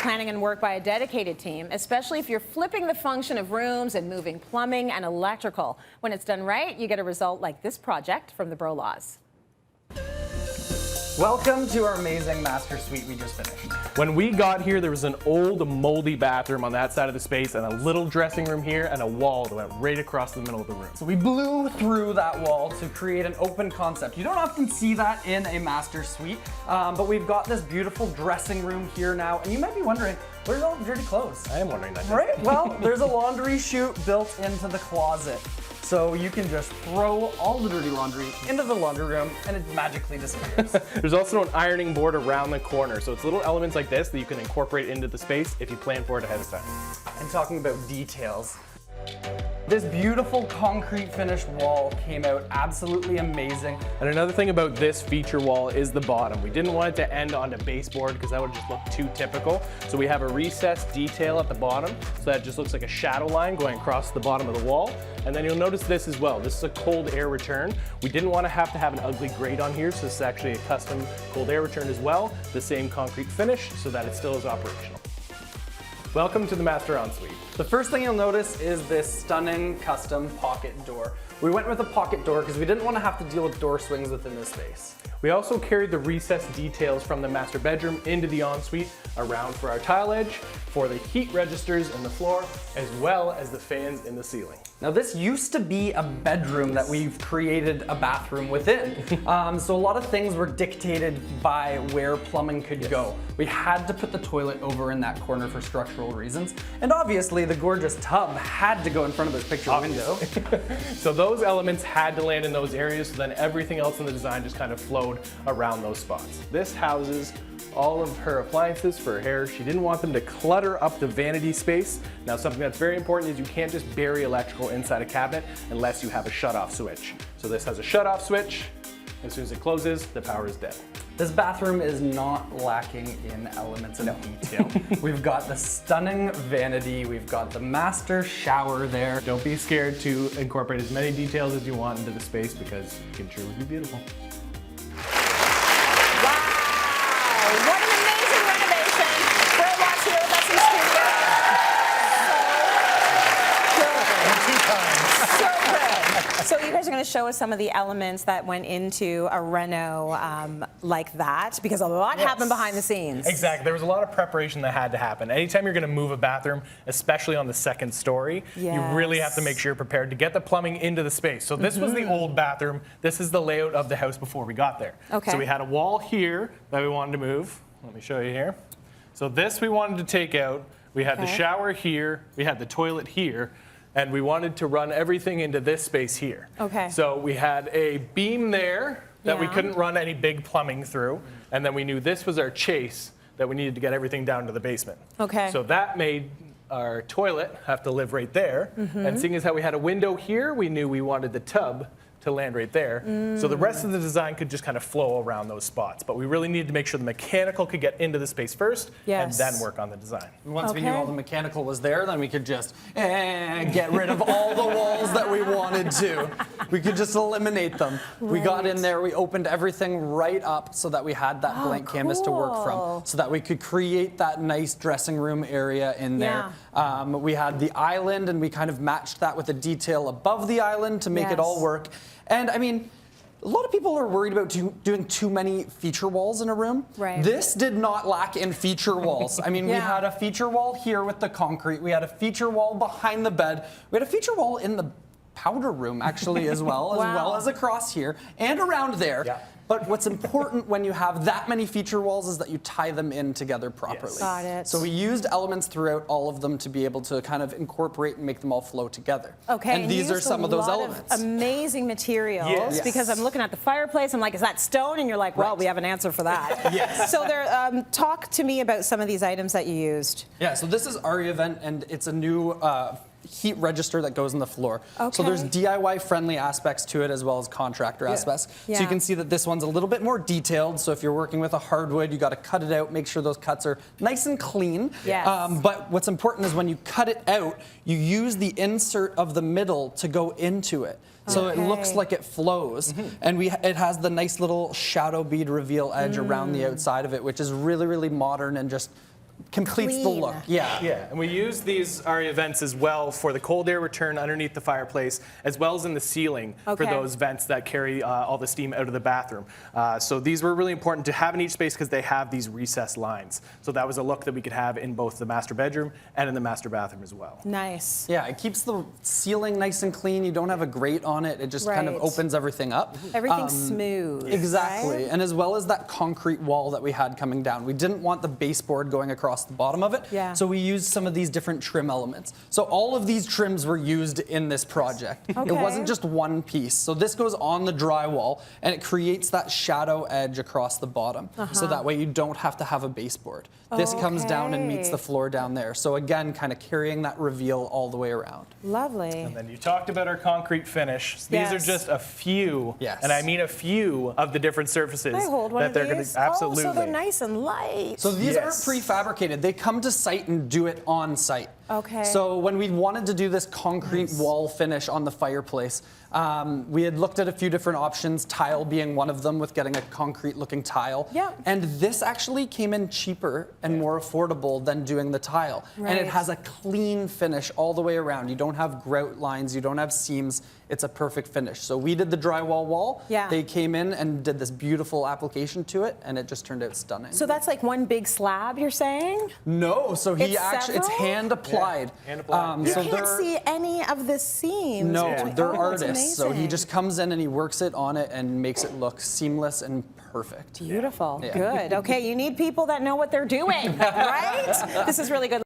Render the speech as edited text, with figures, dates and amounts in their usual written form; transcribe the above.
planning and work by a dedicated team, especially if you're flipping the function of rooms and moving plumbing and electrical. When it's done right, you get a result like this project from the Bro-Laws. Welcome to our amazing master suite we just finished. When we got here, there was an old moldy bathroom on that side of the space and a little dressing room here and a wall that went right across the middle of the room. So we blew through that wall to create an open concept. You don't often see that in a master suite, but we've got this beautiful dressing room here now, and you might be wondering, where's all the dirty clothes? I am wondering that. Right? Well, there's a laundry chute built into the closet. So you can just throw all the dirty laundry into the laundry room and it magically disappears. There's also an ironing board around the corner. So it's little elements like this that you can incorporate into the space if you plan for it ahead of time. And talking about details, this beautiful concrete finished wall came out absolutely amazing. And another thing about this feature wall is the bottom. We didn't want it to end on a baseboard because that would just look too typical. So we have a recessed detail at the bottom. So that just looks like a shadow line going across the bottom of the wall. And then you'll notice this as well. This is a cold air return. We didn't want to have an ugly grate on here. So this is actually a custom cold air return as well. The same concrete finish so that it still is operational. Welcome to the Master Ensuite. The first thing you'll notice is this stunning custom pocket door. We went with a pocket door because we didn't want to have to deal with door swings within this space. We also carried the recessed details from the master bedroom into the ensuite around for our tile edge, for the heat registers in the floor, as well as the fans in the ceiling. Now this used to be a bedroom that we've created a bathroom within. So a lot of things were dictated by where plumbing could go. We had to put the toilet over in that corner for structural reasons. And obviously the gorgeous tub had to go in front of this picture window. So those elements had to land in those areas, so then everything else in the design just kind of flowed around those spots. This houses all of her appliances for her hair. She didn't want them to clutter up the vanity space. Now something that's very important is you can't just bury electrical inside a cabinet unless you have a shut-off switch. So this has a shut-off switch. As soon as it closes, the power is dead. This bathroom is not lacking in elements of detail. We've got the stunning vanity, we've got the master shower there. Don't be scared to incorporate as many details as you want into the space because it can truly be beautiful. What an amazing renovation. Bro-Laws here with us in studio. So good. So you guys are going to show us some of the elements that went into a reno like that, because a lot happened behind the scenes. Exactly. There was a lot of preparation that had to happen. Anytime you're going to move a bathroom, especially on the second story, you really have to make sure you're prepared to get the plumbing into the space. So this was the old bathroom. This is the layout of the house before we got there. Okay. So we had a wall here that we wanted to move. Let me show you here. So this we wanted to take out. We had the shower here. We had the toilet here. And we wanted to run everything into this space here. Okay. So we had a beam there that we couldn't run any big plumbing through. And then we knew this was our chase that we needed to get everything down to the basement. Okay. So that made our toilet have to live right there. And seeing as how we had a window here, we knew we wanted the tub to land right there. So the rest of the design could just kind of flow around those spots. But we really needed to make sure the mechanical could get into the space first and then work on the design. Once we knew all the mechanical was there, then we could just get rid of all the walls that we wanted to. We could just eliminate them. We got in there, we opened everything right up so that we had that blank canvas to work from, so that we could create that nice dressing room area in there. We had the island and we kind of matched that with the detail above the island to make it all work. And I mean, a lot of people are worried about doing too many feature walls in a room. Right. This did not lack in feature walls. I mean, we had a feature wall here with the concrete. We had a feature wall behind the bed. We had a feature wall in the powder room actually as well, as well as across here and around there. But what's important when you have that many feature walls is that you tie them in together properly. Got it. So we used elements throughout all of them to be able to kind of incorporate and make them all flow together. Okay, and these are some of those elements. Amazing materials, because I'm looking at the fireplace. I'm like, is that stone? And you're like, well, we have an answer for that. So there, talk to me about some of these items that you used. Yeah, so this is Aria Vent, and it's a new heat register that goes in the floor. So there's DIY friendly aspects to it as well as contractor aspects. So you can see that this one's a little bit more detailed. So if you're working with a hardwood, you got to cut it out, make sure those cuts are nice and clean. But what's important is when you cut it out, you use the insert of the middle to go into it. So it looks like it flows, and it has the nice little shadow bead reveal edge around the outside of it, which is really, really modern and just completes the Clean. look. Yeah. Yeah, and we use these area vents as well for the cold air return underneath the fireplace, as well as in the ceiling for Okay. those vents that carry all the steam out of the bathroom. So these were really important to have in each space because they have these recessed lines. So that was a look that we could have in both the master bedroom and in the master bathroom as well. Nice. Yeah, it keeps the ceiling nice and clean. You don't have a grate on it. It just kind of Right. opens everything up. Everything's smooth. Exactly. right? And as well as that concrete wall that we had coming down. We didn't want the baseboard going across the bottom of it. Yeah. So we used some of these different trim elements. So all of these trims were used in this project. It Okay. wasn't just one piece. So this goes on the drywall and it creates that shadow edge across the bottom. So that way you don't have to have a baseboard. This comes down and meets Okay. the floor down there. So again, kind of carrying that reveal all the way around. Lovely. And then you talked about our concrete finish. These are Yes. just a few, Yes. and I mean a few of the different surfaces Can I hold one that of they're going these? to absolutely. Oh, so they're nice and light. So these aren't Yes. prefabricated. They come to site and do it on site. Okay. So when we wanted to do this concrete wall finish on the fireplace, we had looked at a few different options, tile being one of them with getting a concrete looking tile. Yeah. And this actually came in cheaper and more affordable than doing the tile. And Right. it has a clean finish all the way around. You don't have grout lines, you don't have seams. It's a perfect finish. So we did the drywall wall. Yeah. They came in and did this beautiful application to it, and it just turned out stunning. So that's like one big slab, you're saying? No, so he It's actually, it's several? hand applied. hand applied. So You can't they're, see any of the seams. no, Yeah. they're Oh, that's artists. So he amazing. just comes in and he works it on it and makes it look seamless and perfect. Beautiful. Yeah. Good. Okay, you need people that know what they're doing, right? This is really good.